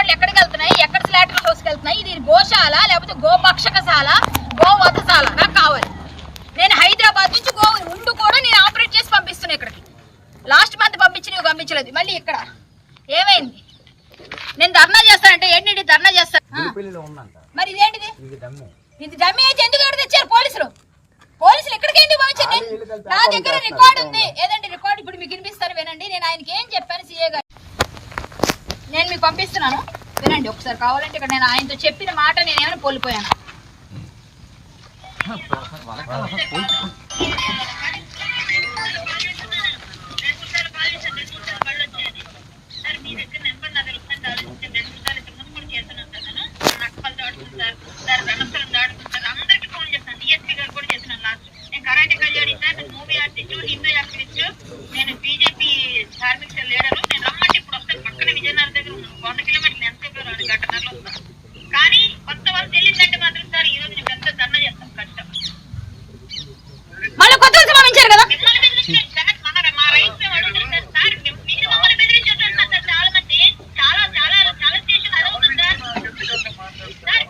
రికార్డులు ఎక్కడికి వెళ్తున్నాయి, ఎక్కడ స్లాటర్ హౌస్కి వెళ్తున్నాయి, ఇది గోశాల లేకపోతే గోపక్షకశాల, గోవధశాల నాకు కావాలి. నేను హైదరాబాద్ నుంచి గోవుని ఉండు కూడా నేను ఆపరేట్ చేసి పంపిస్తున్నా ఇక్కడికి. లాస్ట్ మంత్ పంపించి నువ్వు పంపించలేదు, మళ్ళీ ఇక్కడ ఏమైంది? నేను ధర్నా చేస్తానంటే ఏంటి ధర్నా చేస్తాను? మరి ఇదేంటిది? ఇది డమ్మీ అయితే ఎందుకు ఎక్కడ తెచ్చారు పోలీసులు? పోలీసులు ఇక్కడికి ఎందుకు పంపించారు? నా దగ్గర రికార్డు ఉంది. ఏదండి రికార్డు? ఇప్పుడు మీకు వినిపిస్తారు, వినండి. నేను ఆయనకి ఏం చెప్పాను సీఏ గారు, నేను మీకు పంపిస్తున్నాను వినండి ఒకసారి. కావాలంటే ఇక్కడ నేను ఆయనతో చెప్పిన మాట నేనేమైనా కోల్పోయాను.